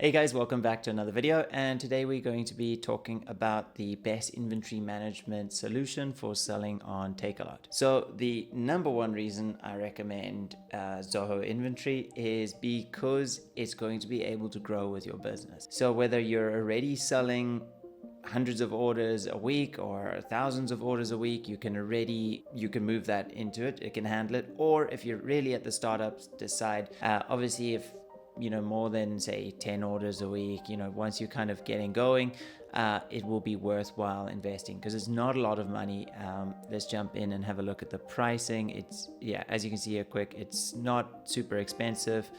Hey guys, welcome back to another video, and today we're going to be talking about the best inventory management solution for selling on Takealot. So the number one reason I recommend Zoho Inventory is because it's going to be able to grow with your business. So whether you're already selling hundreds of orders a week or thousands of orders a week, you can move that into it. It can handle it. Or if you're really at the startups, decide obviously if more than say 10 orders a week, once you're kind of getting going, it will be worthwhile investing because it's not a lot of money. Let's jump in and have a look at the pricing. It's as you can see here quick, it's not super expensive.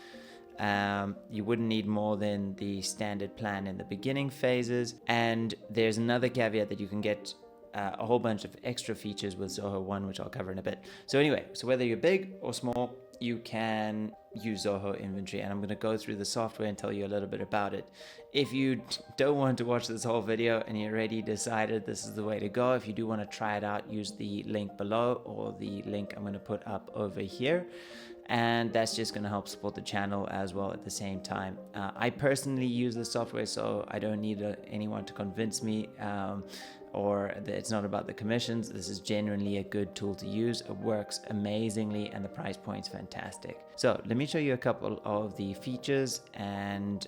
You wouldn't need more than the standard plan in the beginning phases, and there's another caveat that you can get a whole bunch of extra features with Zoho One, which I'll cover in a bit. So anyway, whether you're big or small, you can use Zoho Inventory, and I'm going to go through the software and tell you a little bit about it. If you don't want to watch this whole video and you already decided this is the way to go, if you do want to try it out, use the link below or the link I'm going to put up over here. And that's just going to help support the channel as well at the same time. I personally use the software, so I don't need anyone to convince me or that it's not about the commissions. This is genuinely a good tool to use. It works amazingly and the price point's fantastic. So let me show you a couple of the features, and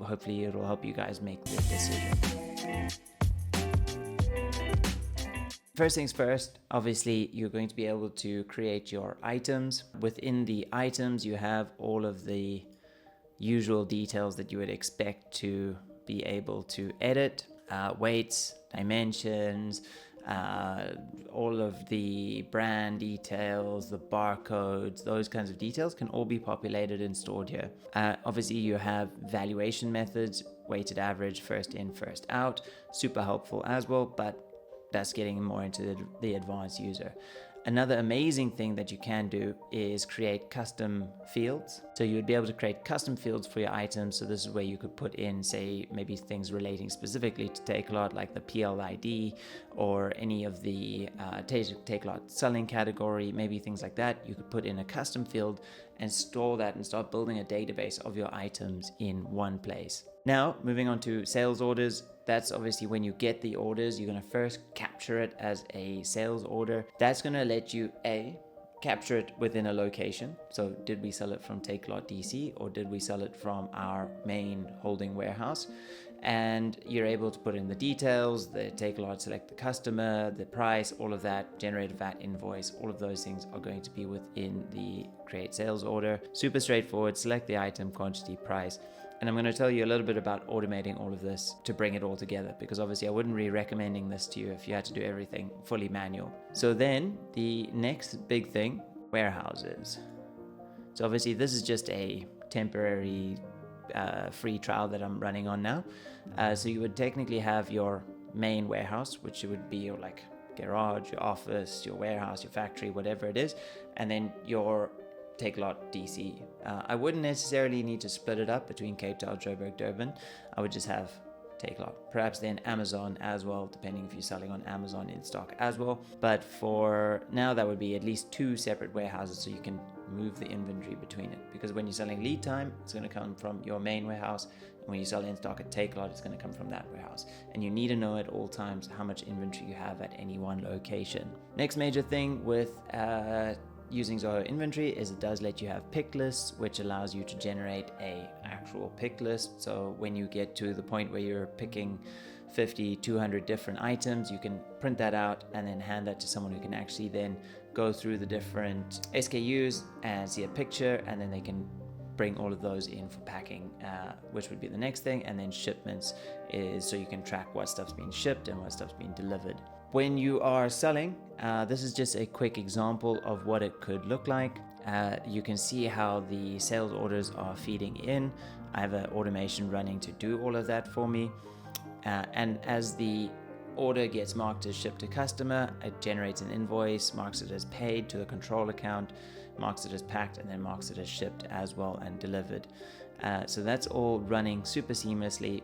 hopefully it'll help you guys make the decision. First things first, obviously you're going to be able to create your items. Within the items, you have all of the usual details that you would expect to be able to edit. Weights, dimensions, all of the brand details, the barcodes, those kinds of details can all be populated and stored here. Obviously you have valuation methods, weighted average, first in, first out, super helpful as well, but that's getting more into the advanced user. Another amazing thing that you can do is create custom fields. So you would be able to create custom fields for your items. So this is where you could put in, say, maybe things relating specifically to Takealot, like the PL ID or any of the Takealot selling category, maybe things like that. You could put in a custom field and store that and start building a database of your items in one place. Now, moving on to sales orders. That's obviously when you get the orders, you're going to first capture it as a sales order. That's going to let you capture it within a location. So did we sell it from Takealot DC or did we sell it from our main holding warehouse? And you're able to put in the details, the Takealot, select the customer, the price, all of that, generate a VAT invoice. All of those things are going to be within the create sales order. Super straightforward. Select the item, quantity, price. And I'm going to tell you a little bit about automating all of this to bring it all together, because obviously I wouldn't be recommending this to you if you had to do everything fully manual. So then the next big thing, warehouses. So obviously this is just a temporary free trial that I'm running on now. So you would technically have your main warehouse, which would be your like garage, your office, your warehouse, your factory, whatever it is, and then your Takealot DC. I wouldn't necessarily need to split it up between Cape Town, Joburg, Durban. I would just have Takealot. Perhaps then Amazon as well, depending if you're selling on Amazon in stock as well. But for now, that would be at least two separate warehouses so you can move the inventory between it. Because when you're selling lead time, it's going to come from your main warehouse. And when you sell in stock at Takealot, it's going to come from that warehouse. And you need to know at all times how much inventory you have at any one location. Next major thing with using Zoho Inventory is it does let you have pick lists, which allows you to generate a actual pick list. So when you get to the point where you're picking 50, 200 different items, you can print that out and then hand that to someone who can actually then go through the different SKUs and see a picture, and then they can bring all of those in for packing, which would be the next thing. And then shipments is so you can track what stuff's being shipped and what stuff's being delivered. When you are selling, this is just a quick example of what it could look like. You can see how the sales orders are feeding in. I have an automation running to do all of that for me. And as the order gets marked as shipped to customer, it generates an invoice, marks it as paid to the control account, marks it as packed, and then marks it as shipped as well and delivered. So that's all running super seamlessly.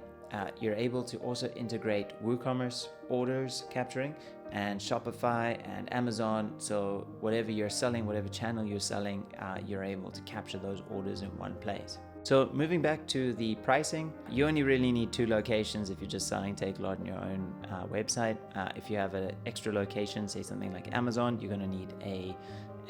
You're able to also integrate WooCommerce orders capturing and Shopify and Amazon. So whatever you're selling, whatever channel you're selling, you're able to capture those orders in one place. So moving back to the pricing, you only really need 2 locations if you're just selling Takealot on your own website. If you have an extra location, say something like Amazon, you're going to need a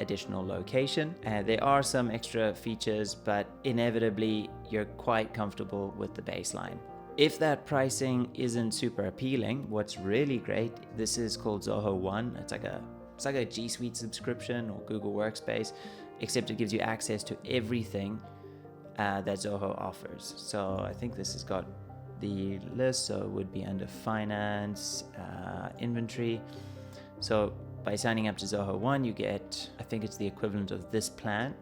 additional location. There are some extra features, but inevitably you're quite comfortable with the baseline. If that pricing isn't super appealing, what's really great, this is called Zoho One. It's like a G Suite subscription or Google Workspace, except it gives you access to everything that Zoho offers. So I think this has got the list, so it would be under finance, inventory. So by signing up to Zoho One, you get, I think it's the equivalent of this plan,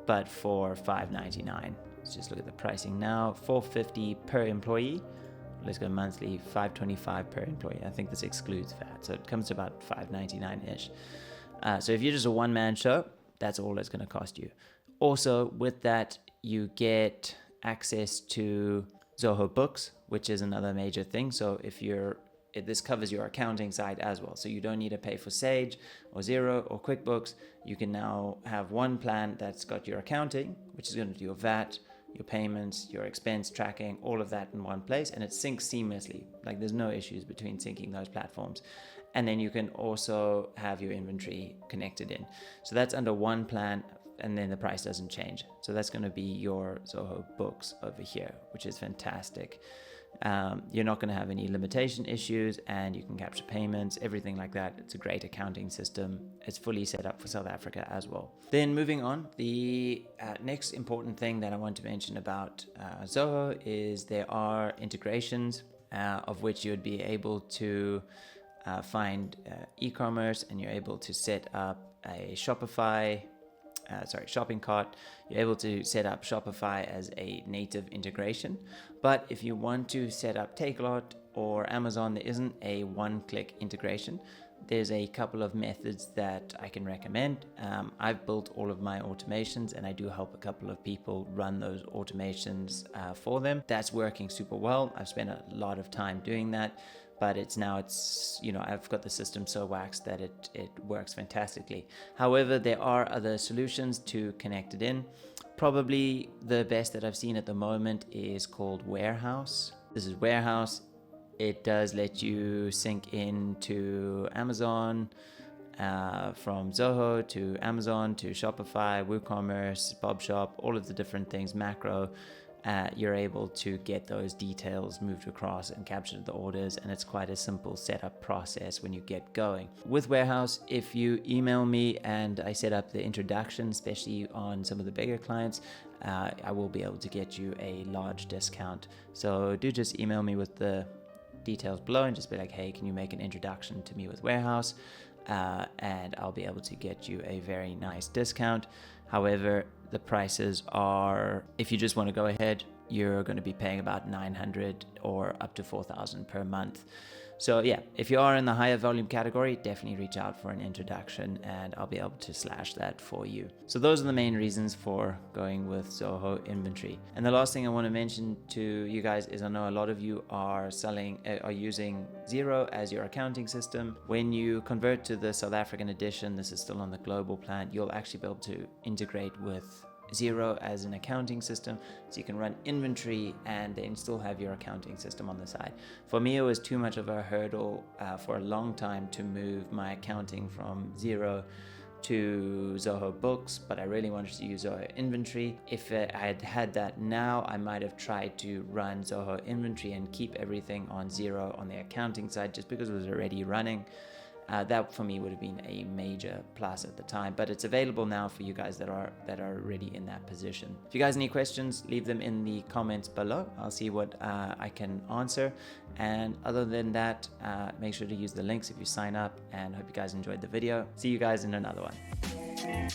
but for $5.99. Let's just look at the pricing now. $4.50 per employee. Let's go monthly, $5.25 per employee. I think this excludes VAT, so it comes to about $5.99-ish. So if you're just a one-man show, that's all it's going to cost you. Also, with that, you get access to Zoho Books, which is another major thing. So this covers your accounting side as well. So you don't need to pay for Sage or Xero or QuickBooks. You can now have one plan that's got your accounting, which is going to do your VAT, your payments, your expense tracking, all of that in one place, and it syncs seamlessly. Like there's no issues between syncing those platforms. And then you can also have your inventory connected in. So that's under one plan, and then the price doesn't change. So that's going to be your Zoho Books over here, which is fantastic. You're not going to have any limitation issues, and you can capture payments, everything like that. It's a great accounting system. It's fully set up for South Africa as well. Then moving on, the next important thing that I want to mention about Zoho is there are integrations of which you'd be able to find e-commerce, and you're able to set up a shopping cart. You're able to set up Shopify as a native integration. But if you want to set up Takealot or Amazon, there isn't a one-click integration. There's a couple of methods that I can recommend. I've built all of my automations, and I do help a couple of people run those automations for them. That's working super well. I've spent a lot of time doing that, but I've got the system so waxed that it works fantastically. However, there are other solutions to connect it in. Probably the best that I've seen at the moment is called Warehouse. This is Warehouse. It does let you sync into Amazon, from Zoho to Amazon to Shopify, WooCommerce, BobShop, all of the different things, Macro. You're able to get those details moved across and capture the orders, and it's quite a simple setup process when you get going. With Warehouse, if you email me and I set up the introduction, especially on some of the bigger clients, I will be able to get you a large discount. So do just email me with the details below and just be like, hey, can you make an introduction to me with Warehouse? And I'll be able to get you a very nice discount. However, the prices are, if you just want to go ahead, you're going to be paying about 900 or up to 4,000 per month. So yeah, if you are in the higher volume category, definitely reach out for an introduction and I'll be able to slash that for you. So those are the main reasons for going with Zoho Inventory. And the last thing I want to mention to you guys is I know a lot of you are using Xero as your accounting system. When you convert to the South African edition, this is still on the global plan, you'll actually be able to integrate with Xero as an accounting system, so you can run inventory and then still have your accounting system on the side. For me, it was too much of a hurdle for a long time to move my accounting from Xero to Zoho Books, but I really wanted to use Zoho Inventory. If I had had that now, I might have tried to run Zoho Inventory and keep everything on Xero on the accounting side, just because it was already running. That for me would have been a major plus at the time, but it's available now for you guys that are already in that position. If you guys have any questions, leave them in the comments below. I'll see what I can answer. And other than that, make sure to use the links if you sign up, and hope you guys enjoyed the video. See you guys in another one.